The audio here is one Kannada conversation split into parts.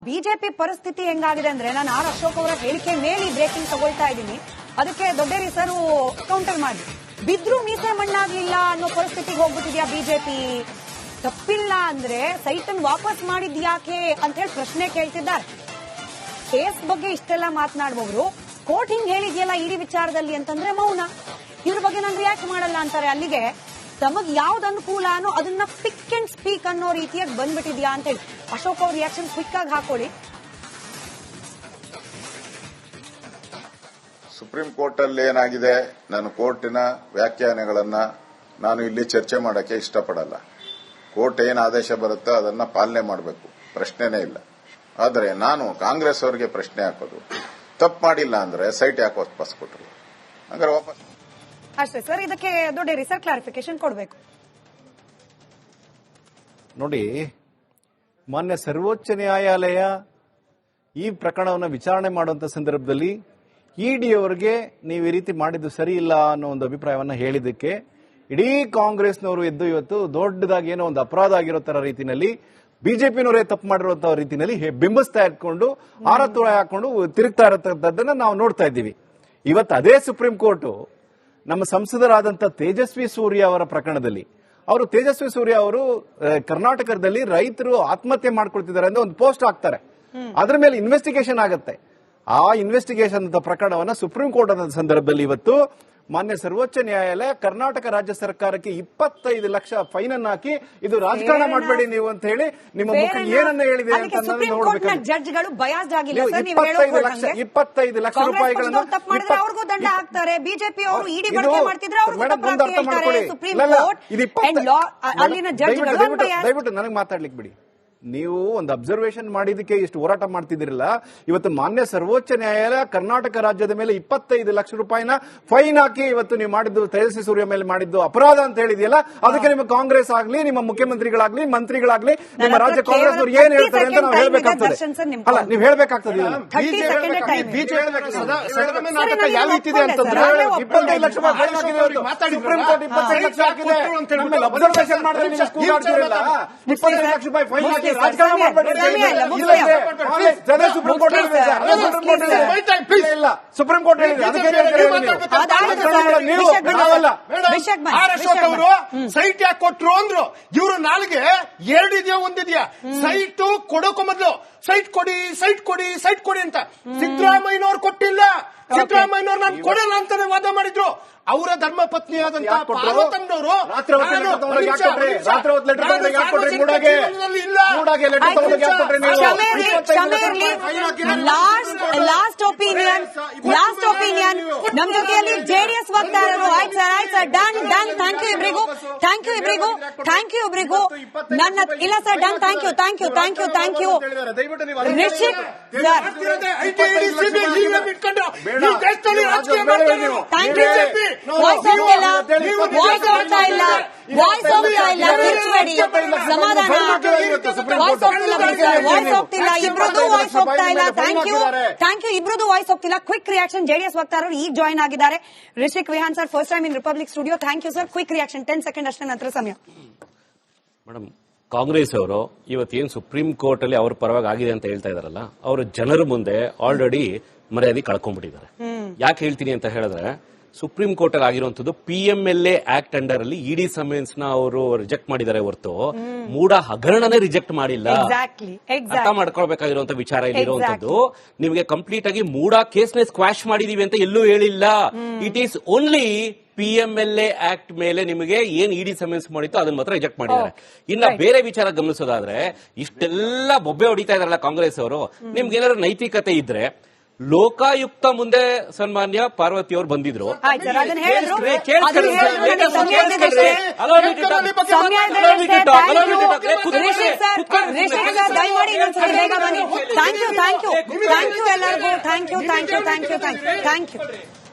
ಬಿಜೆಪಿ ಪರಿಸ್ಥಿತಿ ಹೆಂಗಾಗಿದೆ ಅಂದ್ರೆ, ನಾನು ಆರ್ ಅಶೋಕ್ ಅವರ ಹೇಳಿಕೆ ಮೇಲೆ ಬ್ರೇಕಿಂಗ್ ತಗೊಳ್ತಾ ಇದ್ದೀನಿ. ಅದಕ್ಕೆ ದೊಡ್ಡೇರಿ ಸರ್ ಕೌಂಟರ್ ಮಾಡಿ, ಬಿದ್ರು ಮೀಸೆ ಮಣ್ಣಾಗ್ಲಿಲ್ಲ ಅನ್ನೋ ಪರಿಸ್ಥಿತಿಗೆ ಹೋಗ್ಬಿಟ್ಟಿದ್ಯಾ ಬಿಜೆಪಿ. ತಪ್ಪಿಲ್ಲ ಅಂದ್ರೆ ಸೈಟ್ ಅನ್ನು ವಾಪಸ್ ಮಾಡಿದ್ಯಾಕೆ ಅಂತ ಹೇಳಿ ಪ್ರಶ್ನೆ ಕೇಳ್ತಿದ್ದಾರೆ. ಕೇಸ್ ಬಗ್ಗೆ ಇಷ್ಟೆಲ್ಲ ಮಾತನಾಡುವವರು ಕೋರ್ಟ್ ಹಿಂಗ್ ಹೇಳಿದ್ಯಲ್ಲ ಇಡೀ ವಿಚಾರದಲ್ಲಿ ಅಂತಂದ್ರೆ ಮೌನ. ಇದ್ರ ಬಗ್ಗೆ ನಾನು ರಿಯಾಕ್ಟ್ ಮಾಡಲ್ಲ ಅಂತಾರೆ. ಅಲ್ಲಿಗೆ ತಮಗ್ ಯಾವ್ದು ಅನುಕೂಲ ಅನ್ನೋ ಅದನ್ನ ಪಿಕ್ ಅಂಡ್ ಸ್ಪೀಕ್ ಅನ್ನೋ ರೀತಿಯಾಗಿ ಬಂದ್ಬಿಟ್ಟಿದ್ಯಾ ಅಂತ ಹೇಳಿ ಅಶೋಕ್ ಅವ್ರ ರಿಯಾಕ್ಷನ್ ಕ್ವಿಕ್ ಆಗಿ ಹಾಕೊಳ್ಳಿ. ಸುಪ್ರೀಂ ಕೋರ್ಟ್ ಅಲ್ಲಿ ಏನಾಗಿದೆ, ನಾನು ಕೋರ್ಟಿನ ವ್ಯಾಖ್ಯಾನಗಳನ್ನ ನಾನು ಇಲ್ಲಿ ಚರ್ಚೆ ಮಾಡಕ್ಕೆ ಇಷ್ಟಪಡಲ್ಲ. ಕೋರ್ಟ್ ಏನ್ ಆದೇಶ ಬರುತ್ತೋ ಅದನ್ನ ಪಾಲನೆ ಮಾಡಬೇಕು, ಪ್ರಶ್ನೆನೇ ಇಲ್ಲ. ಆದರೆ ನಾನು ಕಾಂಗ್ರೆಸ್ ಅವರಿಗೆ ಪ್ರಶ್ನೆ ಹಾಕೋದು, ತಪ್ಪು ಮಾಡಿಲ್ಲ ಅಂದ್ರೆ ಸೈಟ್ ಯಾಕೆ ವಾಪಸ್ ಕೊಟ್ಟರು? ಹಂಗಾರೆ ವಾಪಸ್ ಅಷ್ಟೇ ಸರ್. ಇದಕ್ಕೆ ದೊಡ್ಡೇರಿ ಸರ್ ಕ್ಲಾರಿಫಿಕೇಶನ್ ಕೊಡಬೇಕು. ನೋಡಿ, ಮಾನ್ಯ ಸರ್ವೋಚ್ಚ ನ್ಯಾಯಾಲಯ ಈ ಪ್ರಕರಣವನ್ನು ವಿಚಾರಣೆ ಮಾಡುವಂತ ಸಂದರ್ಭದಲ್ಲಿ ಇಡಿ ಅವರಿಗೆ ನೀವು ಈ ರೀತಿ ಮಾಡಿದ್ದು ಸರಿ ಇಲ್ಲ ಅನ್ನೋ ಒಂದು ಅಭಿಪ್ರಾಯವನ್ನ ಹೇಳಿದ್ದಕ್ಕೆ ಇಡೀ ಕಾಂಗ್ರೆಸ್ನವರು ಎದ್ದು ಇವತ್ತು ದೊಡ್ಡದಾಗಿ ಏನೋ ಒಂದು ಅಪರಾಧ ಆಗಿರೋ ತರ ರೀತಿಯಲ್ಲಿ ಬಿಜೆಪಿನವರೇ ತಪ್ಪು ಮಾಡಿರುವಂತಹ ರೀತಿಯಲ್ಲಿ ಬಿಂಬಿಸ್ತಾ ಇಟ್ಕೊಂಡು ಆರತುಳ ಹಾಕೊಂಡು ತಿರುಗ್ತಾ ಇರತಕ್ಕಂಥದ್ದನ್ನ ನಾವು ನೋಡ್ತಾ ಇದ್ದೀವಿ. ಇವತ್ತು ಅದೇ ಸುಪ್ರೀಂ ಕೋರ್ಟ್ ನಮ್ಮ ಸಂಸದರಾದಂಥ ತೇಜಸ್ವಿ ಸೂರ್ಯ ಅವರ ಪ್ರಕರಣದಲ್ಲಿ ತೇಜಸ್ವಿ ಸೂರ್ಯ ಅವರು ಕರ್ನಾಟಕದಲ್ಲಿ ರೈತರು ಆತ್ಮಹತ್ಯೆ ಮಾಡ್ಕೊಳ್ತಿದ್ದಾರೆ ಅಂತ ಒಂದು ಪೋಸ್ಟ್ ಹಾಕ್ತಾರೆ. ಅದರ ಮೇಲೆ ಇನ್ವೆಸ್ಟಿಗೇಷನ್ ಆಗುತ್ತೆ. ಆ ಇನ್ವೆಸ್ಟಿಗೇಷನ್ ಪ್ರಕರಣವನ್ನ ಸುಪ್ರೀಂ ಕೋರ್ಟ್ ಅನ್ನೋ ಸಂದರ್ಭದಲ್ಲಿ ಇವತ್ತು ಮಾನ್ಯ ಸರ್ವೋಚ್ಚ ನ್ಯಾಯಾಲಯ ಕರ್ನಾಟಕ ರಾಜ್ಯ ಸರ್ಕಾರಕ್ಕೆ 25 ಲಕ್ಷ ಫೈನ್ ಅನ್ನು ಹಾಕಿ ಇದು ರಾಜಕಾರಣ ಮಾಡಬೇಡಿ ನೀವು ಅಂತ ಹೇಳಿ ನಿಮ್ಮ ಮುಖ ಏನನ್ನ ಹೇಳಿದೆ ಅಂತ ಜಡ್ಜ್ಗಳು ಬಯಾಸ್ಡ್ ಆಗಿಲ್ಲ. 25 ಲಕ್ಷ ರೂಪಾಯಿಗಳನ್ನು ಅವ್ರಿಗೂ ದಂಡ ಹಾಕ್ತಾರೆ. ಬಿಜೆಪಿ ಅವರು ಇಡಿ ಬಳಕೆ ಮಾಡ್ತಿದ್ರೆ ದಯವಿಟ್ಟು ನನಗೆ ಮಾತಾಡ್ಲಿಕ್ಕೆ ಬಿಡಿ. ನೀವು ಒಂದು ಅಬ್ಸರ್ವೇಷನ್ ಮಾಡಿದಕ್ಕೆ ಇಷ್ಟು ಹೋರಾಟ ಮಾಡ್ತಿದ್ದಿರಲ್ಲ. ಇವತ್ತು ಮಾನ್ಯ ಸರ್ವೋಚ್ಚ ನ್ಯಾಯಾಲಯ ಕರ್ನಾಟಕ ರಾಜ್ಯದ ಮೇಲೆ 25 ಲಕ್ಷ ರೂಪಾಯಿನ ಫೈನ್ ಹಾಕಿ ಇವತ್ತು ನೀವು ಮಾಡಿದ್ದು ತೇಜಸ್ವಿ ಸೂರ್ಯ ಮೇಲೆ ಮಾಡಿದ್ದು ಅಪರಾಧ ಅಂತ ಹೇಳಿದೆಯಲ್ಲ, ಅದಕ್ಕೆ ನಿಮ್ಮ ಕಾಂಗ್ರೆಸ್ ಆಗ್ಲಿ, ನಿಮ್ಮ ಮುಖ್ಯಮಂತ್ರಿಗಳಾಗ್ಲಿ, ಮಂತ್ರಿಗಳಾಗ್ಲಿ, ನಿಮ್ಮ ರಾಜ್ಯ ಕಾಂಗ್ರೆಸ್ ಅವರು ಏನ್ ಹೇಳ್ತಾರೆ ಅಂತ ನಾವು ಹೇಳ್ಬೇಕಾಗ್ತದೆ. ಅಲ್ಲ, ನೀವು ಹೇಳ್ಬೇಕಾಗ್ತದೆ. ಯಾವ ರೀತಿದೆ ಅಂತಂದ್ರೆ 25 ಲಕ್ಷ ರೂಪಾಯಿ ಫೈನ್ ಹಾಕಿದೆ. ಸುಪ್ರೀಂ ಕೋರ್ಟ್ 25 ಲಕ್ಷ ಹಾಕಿದೆ. ಅಬ್ಸರ್ವೇಷನ್ ಮಾಡಿದ್ರೆ ನೀವು ಸ್ಕೂಲ್ ಆಡ್ತಿರಲ್ಲ. 25 ಲಕ್ಷ ರೂಪಾಯಿ ಫೈನ್ ಹಾಕಿ ರಾಜಕಾರಣ ಮಾಡಬೇಡಿ. ಸುಪ್ರೀಂ ಕೋರ್ಟ್ ಇಲ್ಲ, ಸುಪ್ರೀಂ ಕೋರ್ಟ್ ಅಶೋಕ್ ಅವರು ಸೈಟ್ ಯಾಕೆ ಕೊಟ್ರು ಅಂದ್ರು. ಇವರು ನಾಲ್ಗೆ ಎರಡಿದೆಯಾ ಒಂದಿದೆಯಾ? ಸೈಟ್ ಕೊಡೋಕು ಮೊದಲು ಸೈಟ್ ಕೊಡಿ, ಸೈಟ್ ಕೊಡಿ, ಸೈಟ್ ಕೊಡಿ ಅಂತ ಸಿದ್ದರಾಮಯ್ಯನವ್ರು ಕೊಟ್ಟಿಲ್ಲ. ಸಿದ್ದರಾಮಯ್ಯನವ್ರು ನಾನು ಕೊಡಲ್ಲ ಅಂತಾನೆ ವಾದ ಮಾಡಿದ್ರು. ಅವರ ಧರ್ಮ ಪತ್ನಿಯಾದಂತಹ ಪಾರ್ವತಮ್ಮನವರು ಲಾಸ್ಟ್ ಒಪಿನಿಯನ್ ನಮ್ಮ ಜೊತೆಯಲ್ಲಿ ಜೆಡಿಎಸ್ ವಕ್ತಾರರು. ಆಯ್ತು ಸರ್, ಡನ್. ಥ್ಯಾಂಕ್ ಯು ಇಬ್ರಿಗೂ. ನನ್ನ ಇಲ್ಲ sir, done. Thank you. Rishik voice ಹೋಗ್ತಾ ಇಲ್ಲ. ಸಮಾಧಾನ. ವಾಯ್ಸ್ ಹೋಗ್ತಿಲ್ಲ, ಇಬ್ರದ್ದು ವಾಯ್ಸ್ ಹೋಗ್ತಾ ಇಲ್ಲ. Thank you. ಇಬ್ರದ್ದು ವಾಯ್ಸ್ ಹೋಗ್ತಿಲ್ಲ. ಕ್ವಿಕ್ ರಿಯಾಕ್ಷನ್ ಜೆಡಿಎಸ್ ವಕ್ತಾರರು ಈಗ ಜಾಯ್ನ್ ಆಗಿದ್ದಾರೆ. Rishik Vihan sir, first time in Republic studio. Thank you sir. Quick reaction 10 second ಅಷ್ಟೇ, ನಂತರ ಸಮಯ. ಮೇಡಮ್, ಕಾಂಗ್ರೆಸ್ ಅವರು ಇವತ್ತೇನು ಸುಪ್ರೀಂ ಕೋರ್ಟ್ ಅಲ್ಲಿ ಅವ್ರ ಪರವಾಗಿ ಆಗಿದೆ ಅಂತ ಹೇಳ್ತಾ ಇದಾರಲ್ಲ, ಅವರು ಜನರ ಮುಂದೆ ಆಲ್ರೆಡಿ ಮರ್ಯಾದೆ ಕಳ್ಕೊಂಡ್ಬಿಟ್ಟಿದ್ದಾರೆ. ಯಾಕೆ ಹೇಳ್ತೀನಿ ಅಂತ ಹೇಳಿದ್ರೆ, ಸುಪ್ರೀಂ ಕೋರ್ಟ್ ಅಲ್ಲಿ ಆಗಿರುವಂತದ್ದು PMLA ಆಕ್ಟ್ ಅಂಡರ್ ಅಲ್ಲಿ ಇಡಿ ಸಮನ್ಸ್ ನ ಅವರು ರಿಜೆಕ್ಟ್ ಮಾಡಿದ್ದಾರೆ ಹೊರತು ಮೂಢ ಹಗರಣನೇ ರಿಜೆಕ್ಟ್ ಮಾಡಿಲ್ಲ. ಅರ್ಥ ಮಾಡ್ಕೊಳ್ಬೇಕಾಗಿರುವಂತ ವಿಚಾರ ಇಲ್ಲಿರುವಂತದ್ದು. ನಿಮಗೆ ಕಂಪ್ಲೀಟ್ ಆಗಿ ಮೂಢ ಕೇಸ್ ನ ಸ್ಕ್ವಾಶ್ ಮಾಡಿದೀವಿ ಅಂತ ಎಲ್ಲೂ ಹೇಳಿಲ್ಲ. It is only PMLA act ಮೇಲೆ ನಿಮಗೆ ಏನ್ ಇಡಿ ಸಮನ್ಸ್ ಮಾಡಿತ್ತು ಅದನ್ನ ಮಾತ್ರ ರಿಜೆಕ್ಟ್ ಮಾಡಿದ್ದಾರೆ. ಇನ್ನ ಬೇರೆ ವಿಚಾರ ಗಮನಿಸೋದಾದ್ರೆ, ಇಷ್ಟೆಲ್ಲ ಬೊಬ್ಬೆ ಹೊಡಿತಾ ಇದಾರಲ್ಲ ಕಾಂಗ್ರೆಸ್ ಅವರು, ನಿಮ್ಗೆ ಏನಾದ್ರು ನೈತಿಕತೆ ಇದ್ರೆ ಲೋಕಾಯುಕ್ತ ಮುಂದೆ ಸನ್ಮಾನ್ಯ ಪಾರ್ವತಿ ಅವರು ಬಂದಿದ್ರು.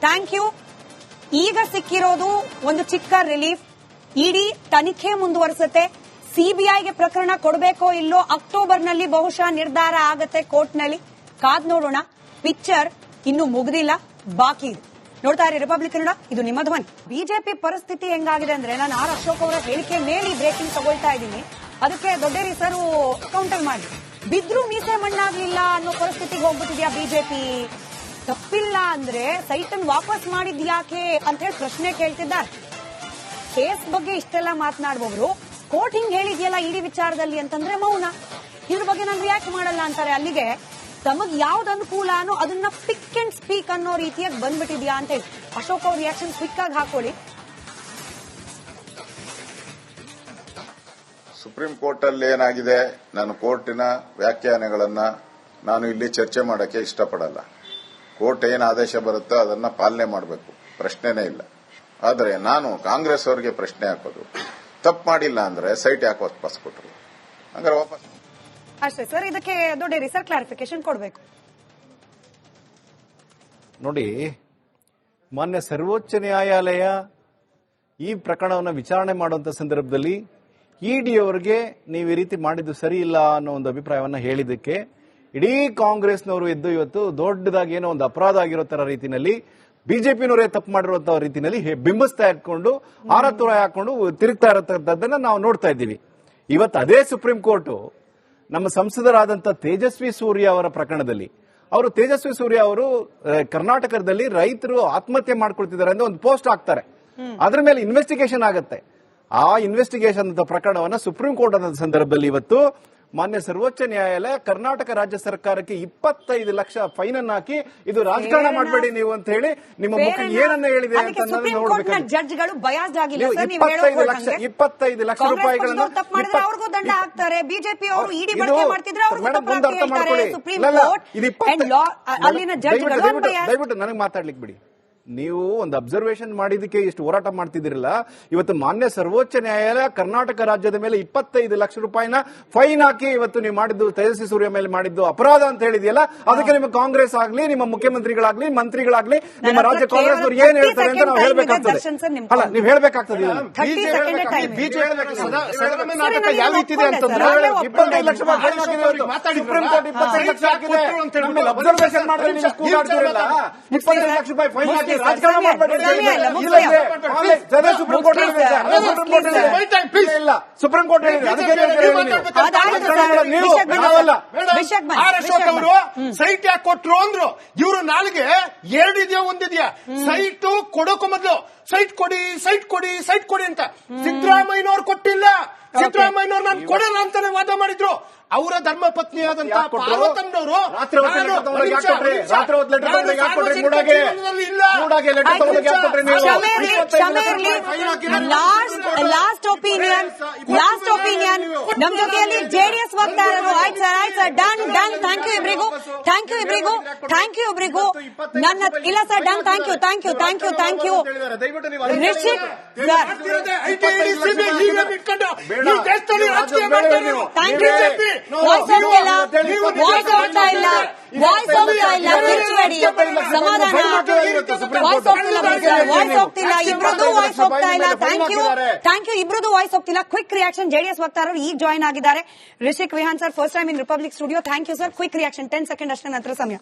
Thank you. ಈಗ ಸಿಕ್ಕಿರೋದು ಒಂದು ಚಿಕ್ಕ ರಿಲೀಫ್. ಇಡಿ ತನಿಖೆ ಮುಂದುವರಿಸುತ್ತೆ. ಸಿಬಿಐಗೆ ಪ್ರಕರಣ ಕೊಡಬೇಕೋ ಇಲ್ಲೋ ಅಕ್ಟೋಬರ್ನಲ್ಲಿ ಬಹುಶಃ ನಿರ್ಧಾರ ಆಗುತ್ತೆ ಕೋರ್ಟ್ನಲ್ಲಿ. ಕಾದ್ ನೋಡೋಣ. ಪಿಕ್ಚರ್ ಇನ್ನು ಮುಗಿದಿಲ್ಲ, ಬಾಕಿ ಇದೆ. ನೋಡ್ತಾ ಇರಿ ರಿಪಬ್ಲಿಕ್ ಕನ್ನಡ, ಇದು ನಿಮ್ಮ ಧ್ವನಿ. ಬಿಜೆಪಿ ಪರಿಸ್ಥಿತಿ ಹೆಂಗಾಗಿದೆ ಅಂದ್ರೆ, ನಾನು ಆರ್ ಅಶೋಕ್ ಅವರ ಹೇಳಿಕೆ ಮೇಲೆ ಬ್ರೇಕಿಂಗ್ ತಗೊಳ್ತಾ ಇದ್ದೀನಿ. ಅದಕ್ಕೆ ದೊಡ್ಡೇರಿ ಸರ್ ಕೌಂಟರ್ ಮಾಡಿ, ಬಿದ್ರೂ ಮೀಸೆ ಮಣ್ಣಾಗ್ಲಿಲ್ಲ ಅನ್ನೋ ಪರಿಸ್ಥಿತಿಗೆ ಹೋಗ್ಬಿಟ್ಟಿದ್ಯಾ ಬಿಜೆಪಿ? ತಪ್ಪಿಲ್ಲ ಅಂದ್ರೆ ಸೈಟ್ ಅನ್ನು ವಾಪಸ್ ಮಾಡಿದ್ಯಾಕೆ ಅಂತ ಹೇಳಿ ಪ್ರಶ್ನೆ ಕೇಳ್ತಿದ್ದಾರೆ. ಕೇಸ್ ಬಗ್ಗೆ ಇಷ್ಟೆಲ್ಲ ಮಾತನಾಡುವವರು ಕೋರ್ಟ್ ಹಿಂಗ್ ಹೇಳಿದ್ಯಲ್ಲ ಇಡೀ ವಿಚಾರದಲ್ಲಿ ಅಂತಂದ್ರೆ ಮೌನ. ಇದ್ರ ಬಗ್ಗೆ ನಾನು ರಿಯಾಕ್ಟ್ ಮಾಡಲ್ಲ ಅಂತಾರೆ. ಅಲ್ಲಿಗೆ ತಮಗ್ ಯಾವ್ದು ಅನುಕೂಲನೋ ಅದನ್ನ ಪಿಕ್ ಅಂಡ್ ಸ್ಪೀಕ್ ಅನ್ನೋ ರೀತಿಯಾಗಿ ಬಂದ್ಬಿಟ್ಟಿದ್ಯಾ ಅಂತ ಹೇಳಿ ಅಶೋಕ್ ಅವ್ರ ರಿಯಾಕ್ಷನ್ ಕ್ವಿಕ್ ಆಗಿ ಹಾಕೊಳ್ಳಿ. ಸುಪ್ರೀಂ ಕೋರ್ಟ್ ಅಲ್ಲಿ ಏನಾಗಿದೆ, ನಾನು ಕೋರ್ಟಿನ ವ್ಯಾಖ್ಯಾನಗಳನ್ನ ನಾನು ಇಲ್ಲಿ ಚರ್ಚೆ ಮಾಡಕ್ಕೆ ಇಷ್ಟಪಡಲ್ಲ. ಕೋರ್ಟ್ ಏನು ಆದೇಶ ಬರುತ್ತೋ ಅದನ್ನ ಪಾಲನೆ ಮಾಡಬೇಕು, ಪ್ರಶ್ನೆನೇ ಇಲ್ಲ. ಆದರೆ ನಾನು ಕಾಂಗ್ರೆಸ್ ಅವರಿಗೆ ಪ್ರಶ್ನೆ ಹಾಕೋದು, ತಪ್ಪು ಮಾಡಿಲ್ಲ ಅಂದ್ರೆ ಸೈಟ್ ಯಾಕೆ ವಾಪಸ್ ಕೊಟ್ಟರು? ಹಂಗಾರೆ ವಾಪಸ್ ಅಷ್ಟೇ ಸರ್. ಇದಕ್ಕೆ ದೊಡ್ಡ ಸರ್ ಕ್ಲಾರಿಫಿಕೇಶನ್ ಕೊಡಬೇಕು. ನೋಡಿ, ಮಾನ್ಯ ಸರ್ವೋಚ್ಚ ನ್ಯಾಯಾಲಯ ಈ ಪ್ರಕರಣವನ್ನು ವಿಚಾರಣೆ ಮಾಡುವಂತ ಸಂದರ್ಭದಲ್ಲಿ ಇಡಿ ಅವರಿಗೆ ನೀವು ಈ ರೀತಿ ಮಾಡಿದ್ದು ಸರಿ ಇಲ್ಲ ಅನ್ನೋ ಒಂದು ಅಭಿಪ್ರಾಯವನ್ನ ಹೇಳಿದ್ದಕ್ಕೆ ಇಡೀ ಕಾಂಗ್ರೆಸ್ನವರು ಎದ್ದು ಇವತ್ತು ದೊಡ್ಡದಾಗಿ ಏನೋ ಒಂದು ಅಪರಾಧ ಆಗಿರೋ ತರ ರೀತಿಯಲ್ಲಿ ಬಿಜೆಪಿನವರೇ ತಪ್ಪು ಮಾಡಿರುವಂತಹ ರೀತಿಯಲ್ಲಿ ಬಿಂಬಿಸ್ತಾ ಇಟ್ಕೊಂಡು ಆರತುರ ಹಾಕೊಂಡು ತಿರುಗ್ತಾ ಇರತಕ್ಕಂಥದ್ದನ್ನ ನಾವು ನೋಡ್ತಾ ಇದ್ದೀವಿ. ಇವತ್ತು ಅದೇ ಸುಪ್ರೀಂ ಕೋರ್ಟ್ ನಮ್ಮ ಸಂಸದರಾದಂತಹ ತೇಜಸ್ವಿ ಸೂರ್ಯ ಅವರ ಪ್ರಕರಣದಲ್ಲಿ ತೇಜಸ್ವಿ ಸೂರ್ಯ ಅವರು ಕರ್ನಾಟಕದಲ್ಲಿ ರೈತರು ಆತ್ಮಹತ್ಯೆ ಮಾಡ್ಕೊಳ್ತಿದ್ದಾರೆ ಅಂತ ಒಂದು ಪೋಸ್ಟ್ ಹಾಕ್ತಾರೆ. ಅದ್ರ ಮೇಲೆ ಇನ್ವೆಸ್ಟಿಗೇಷನ್ ಆಗುತ್ತೆ. ಆ ಇನ್ವೆಸ್ಟಿಗೇಷನ್ ಪ್ರಕರಣವನ್ನ ಸುಪ್ರೀಂ ಕೋರ್ಟ್ ಆದ ಸಂದರ್ಭದಲ್ಲಿ ಇವತ್ತು ಮಾನ್ಯ ಸರ್ವೋಚ್ಚ ನ್ಯಾಯಾಲಯ ಕರ್ನಾಟಕ ರಾಜ್ಯ ಸರ್ಕಾರಕ್ಕೆ 25 ಲಕ್ಷ ಫೈನ್ ಅನ್ನು ಹಾಕಿ ಇದು ರಾಜಕಾರಣ ಮಾಡಬೇಡಿ ನೀವು ಅಂತ ಹೇಳಿ ನಿಮ್ಮ ಮುಖ ಏನನ್ನ ಹೇಳಿದೆ ಅಂತ ಜಡ್ಜ್ಗಳು ಬಯಾಸ್ಡ್ ಆಗಿಲ್ಲ. 25 ಲಕ್ಷ ರೂಪಾಯಿಗಳನ್ನು ಅವ್ರಿಗೂ ದಂಡ ಹಾಕ್ತಾರೆ. ಬಿಜೆಪಿ ಅವರು ಇಡಿ ಬಳಕೆ ಮಾಡ್ತಿದ್ರೆ ದಯವಿಟ್ಟು ನನಗೆ ಮಾತಾಡ್ಲಿಕ್ಕೆ ಬಿಡಿ. ನೀವು ಒಂದು ಅಬ್ಸರ್ವೇಷನ್ ಮಾಡಿದಕ್ಕೆ ಎಷ್ಟು ಹೋರಾಟ ಮಾಡ್ತಿದ್ದೀರಲ್ಲ, ಇವತ್ತು ಮಾನ್ಯ ಸರ್ವೋಚ್ಚ ನ್ಯಾಯಾಲಯ ಕರ್ನಾಟಕ ರಾಜ್ಯದ ಮೇಲೆ 25 ಲಕ್ಷ ರೂಪಾಯಿನ ಫೈನ್ ಹಾಕಿ ಇವತ್ತು ನೀವು ಮಾಡಿದ್ದು ತೇಜಸ್ವಿ ಸೂರ್ಯ ಮೇಲೆ ಮಾಡಿದ್ದು ಅಪರಾಧ ಅಂತ ಹೇಳಿದೆಯಲ್ಲ, ಅದಕ್ಕೆ ನಿಮ್ಮ ಕಾಂಗ್ರೆಸ್ ಆಗ್ಲಿ, ನಿಮ್ಮ ಮುಖ್ಯಮಂತ್ರಿಗಳಾಗ್ಲಿ, ಮಂತ್ರಿಗಳಾಗ್ಲಿ, ನಿಮ್ಮ ರಾಜ್ಯ ಕಾಂಗ್ರೆಸ್ ಅವರು ಏನ್ ಹೇಳ್ತಾರೆ ಅಂತ ನಾವು ಹೇಳ್ಬೇಕಾಗ್ತದೆ. ಅಲ್ಲ, ನೀವು ಹೇಳ್ಬೇಕಾಗ್ತದೆ. ಯಾವ ರೀತಿ ಇದೆ ಅಂತಂದ್ರೆ 25 ಲಕ್ಷ ರೂಪಾಯಿ ಸುಪ್ರೀಂ ಕೋರ್ಟ್ 25 ಲಕ್ಷ ಹಾಕಿದೆ. ಅಬ್ಸರ್ವೇಷನ್ ಮಾಡಿದ್ರೆ ನೀವು ಕೂಗಾಡ್ತಿರಲ್ಲ, 25 ಲಕ್ಷ ರೂಪಾಯಿ ಫೈನ್ ಹಾಕಿ ರಾಜಕಾರಣ ಮಾಡಬೇಡಿ. ಸುಪ್ರೀಂ ಕೋರ್ಟ್ ಇಲ್ಲ, ಸುಪ್ರೀಂ ಕೋರ್ಟ್ ಅಶೋಕ್ ಅವರು ಸೈಟ್ ಯಾಕೆ ಕೊಟ್ರು ಅಂದ್ರು. ಇವರು ನಾಲ್ಗೆ ಎರಡಿದ್ಯಾ ಒಂದಿದ್ಯಾ? ಸೈಟ್ ಕೊಡೋಕು ಮೊದಲು ಸೈಟ್ ಕೊಡಿ ಸೈಟ್ ಕೊಡಿ ಸೈಟ್ ಕೊಡಿ ಅಂತ ಸಿದ್ದರಾಮಯ್ಯನವ್ರು ಕೊಟ್ಟಿಲ್ಲ. ಸಿದ್ದರಾಮಯ್ಯನವ್ರು ನಾನು ಕೊಡಲ್ಲ ಅಂತಾನೆ ವಾದ ಮಾಡಿದ್ರು. ಅವರ ಧರ್ಮ ಪತ್ನಿಯಾದಂತಹ ಪಾರ್ವತಮ್ಮನವರು ಲಾಸ್ಟ್ ಒಪಿನಿಯನ್ ನಮ್ ಜೊತೆಯಲ್ಲಿ ಜೆಡಿಎಸ್ ವಕ್ತಾರರು. ಆಯ್ತು ಸರ್, ಆಯ್ತು sir, done done. Thank you ಇಬ್ರಿಗೂ, ಥ್ಯಾಂಕ್ ಯು ಇಬ್ರಿಗೂ, ಥ್ಯಾಂಕ್ ಯು ಇಬ್ರಿಗೂ. ನನ್ನ ಇಲ್ಲ sir, done. Thank you, thank you, thank you, thank you. Rishik sir, thank you. Voice ಹೋಗ್ತಿಲ್ಲ, ವಾಯ್ಸ್ ಹೋಗ್ತಾ ಇಲ್ಲ, ವಾಯ್ಸ್ ಹೋಗ್ತಾ ಇಲ್ಲ, ಕಿರ್ಚಬೇಡಿ, ಸಮಾಧಾನ. ವಾಯ್ಸ್ ಹೋಗ್ತಿಲ್ಲ, ವಾಯ್ಸ್ ಹೋಗ್ತಿಲ್ಲ, ಇಬ್ರದ್ದು ವಾಯ್ಸ್ ಹೋಗ್ತಾ ಇಲ್ಲ. Thank you, thank you. ಇಬ್ರದ್ದು ವಾಯ್ಸ್ ಹೋಗ್ತಿಲ್ಲ. ಕ್ವಿಕ್ ರಿಯಾಕ್ಷನ್ ಜೆಡಿಎಸ್ ವಕ್ತಾರರು ಈಗ ಜಾಯ್ನ್ ಆಗಿದ್ದಾರೆ. Rishik Vihan sir, first time in Republic studio. Thank you sir. Quick reaction 10 second ಅಷ್ಟೇ, ನಂತರ ಸಮಯ.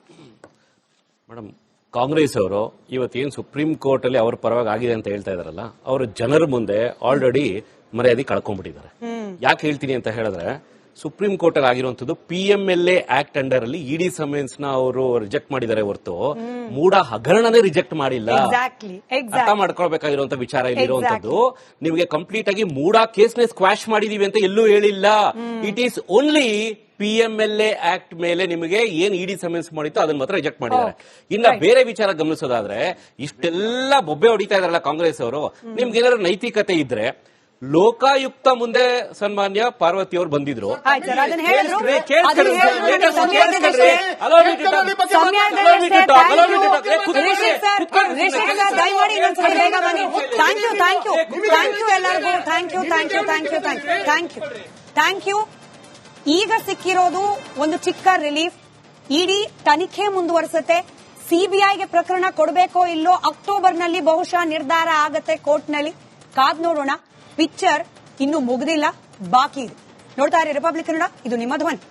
ಮೇಡಮ್, ಕಾಂಗ್ರೆಸ್ ಅವರು ಇವತ್ತೇನು ಸುಪ್ರೀಂ ಕೋರ್ಟ್ ಅಲ್ಲಿ ಅವ್ರ ಪರವಾಗಿ ಆಗಿದೆ ಅಂತ ಹೇಳ್ತಾ ಇದಾರಲ್ಲ, ಅವರು ಜನರ ಮುಂದೆ ಆಲ್ರೆಡಿ ಮರ್ಯಾದೆ ಕಳ್ಕೊಂಡ್ಬಿಟ್ಟಿದ್ದಾರೆ. ಯಾಕೆ ಹೇಳ್ತೀನಿ ಅಂತ ಹೇಳಿದ್ರೆ, ಸುಪ್ರೀಂ ಕೋರ್ಟ್ ಅಲ್ಲಿ ಆಗಿರುವಂತದ್ದು PMLA ಆಕ್ಟ್ ಅಂಡರ್ ಅಲ್ಲಿ ಇಡಿ ಸಮನ್ಸ್ ನ ಅವರು ರಿಜೆಕ್ಟ್ ಮಾಡಿದ್ದಾರೆ ಹೊರತು ಮೂಢ ಹಗರಣನೇ ರಿಜೆಕ್ಟ್ ಮಾಡಿಲ್ಲ. ಅರ್ಥ ಮಾಡ್ಕೊಳ್ಬೇಕಾಗಿರುವಂತ ವಿಚಾರ ಇಲ್ಲಿರುವಂತದ್ದು. ನಿಮಗೆ ಕಂಪ್ಲೀಟ್ ಆಗಿ ಮೂಢ ಕೇಸ್ ನ ಸ್ಕ್ವಾಶ್ ಮಾಡಿದೀವಿ ಅಂತ ಎಲ್ಲೂ ಹೇಳಿಲ್ಲ. It is only PMLA act ಮೇಲೆ ನಿಮಗೆ ಏನ್ ಇಡಿ ಸಮನ್ಸ್ ಮಾಡಿತ್ತು ಅದನ್ನ ಮಾತ್ರ ರಿಜೆಕ್ಟ್ ಮಾಡಿದ್ದಾರೆ. ಇನ್ನ ಬೇರೆ ವಿಚಾರ ಗಮನಿಸೋದಾದ್ರೆ, ಇಷ್ಟೆಲ್ಲ ಬೊಬ್ಬೆ ಹೊಡಿತಾ ಇದಾರಲ್ಲ ಕಾಂಗ್ರೆಸ್ ಅವರು, ನಿಮ್ಗೆ ಏನಾದ್ರು ನೈತಿಕತೆ ಇದ್ರೆ ಲೋಕಾಯುಕ್ತ ಮುಂದೆ ಸನ್ಮಾನ್ಯ ಪಾರ್ವತಿ ಅವರು ಬಂದಿದ್ರು. Thank you. ಈಗ ಸಿಕ್ಕಿರೋದು ಒಂದು ಚಿಕ್ಕ ರಿಲೀಫ್. ಇಡಿ ತನಿಖೆ ಮುಂದುವರಿಸುತ್ತೆ. ಸಿಬಿಐಗೆ ಪ್ರಕರಣ ಕೊಡಬೇಕೋ ಇಲ್ಲೋ ಅಕ್ಟೋಬರ್ನಲ್ಲಿ ಬಹುಶಃ ನಿರ್ಧಾರ ಆಗತ್ತೆ ಕೋರ್ಟ್ನಲ್ಲಿ. ಕಾದ್ ನೋಡೋಣ. ಪಿಕ್ಚರ್ ಇನ್ನು ಮುಗಿದಿಲ್ಲ, ಬಾಕಿ ಇದೆ. ನೋಡ್ತಾ ಇರಿ ರಿಪಬ್ಲಿಕ್ ಕನ್ನಡ, ಇದು ನಿಮ್ಮ ಧ್ವನಿ.